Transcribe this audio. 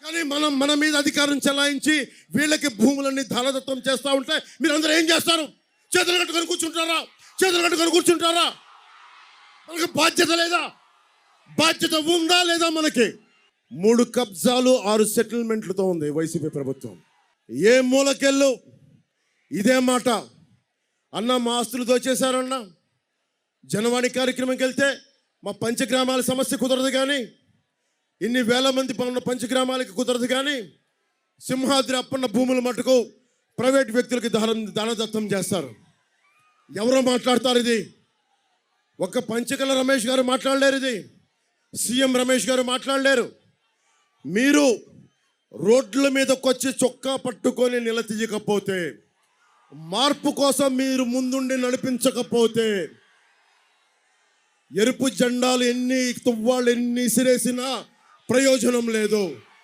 కానీ మన మీద అధికారం చెలాయించి వీళ్ళకి భూములన్నీ ధనదత్తం చేస్తూ ఉంటే మీరందరూ ఏం చేస్తారు? చేతులు కట్టుకొని కూర్చుంటారా? చేతులు కట్టుకొని కూర్చుంటారా? మనకి బాధ్యత లేదా? బాధ్యత ఉందా లేదా? మనకి 3 కబ్జాలు 6 సెటిల్మెంట్లతో ఉంది వైసీపీ ప్రభుత్వం. ఏ మూలకెళ్ళు ఇదే మాట. అన్న మా ఆస్తులు దోచేశారన్న. జనవాణి కార్యక్రమంకి వెళ్తే మా పంచగ్రామాల సమస్య కుదరదు, కానీ ఇన్ని వేల మంది ఉన్న పంచగ్రామాలకి కుదరదు, కానీ సింహాద్రి అప్పన్న భూముల మటుకు ప్రైవేట్ వ్యక్తులకి దానదత్తం చేస్తారు. ఎవరో మాట్లాడతారు ఇది? ఒక్క పంచకల రమేష్ గారు మాట్లాడలేరు, ఇది సీఎం రమేష్ గారు మాట్లాడలేరు. మీరు రోడ్ల మీదకి వచ్చి చొక్కా పట్టుకొని నిలదీయకపోతే, మార్పు కోసం మీరు ముందుండి నడిపించకపోతే, ఎరుపు జెండాలు ఎన్ని తువ్వాళ్ళు ఎన్ని సిరేసినా ప్రయోజనం లేదు.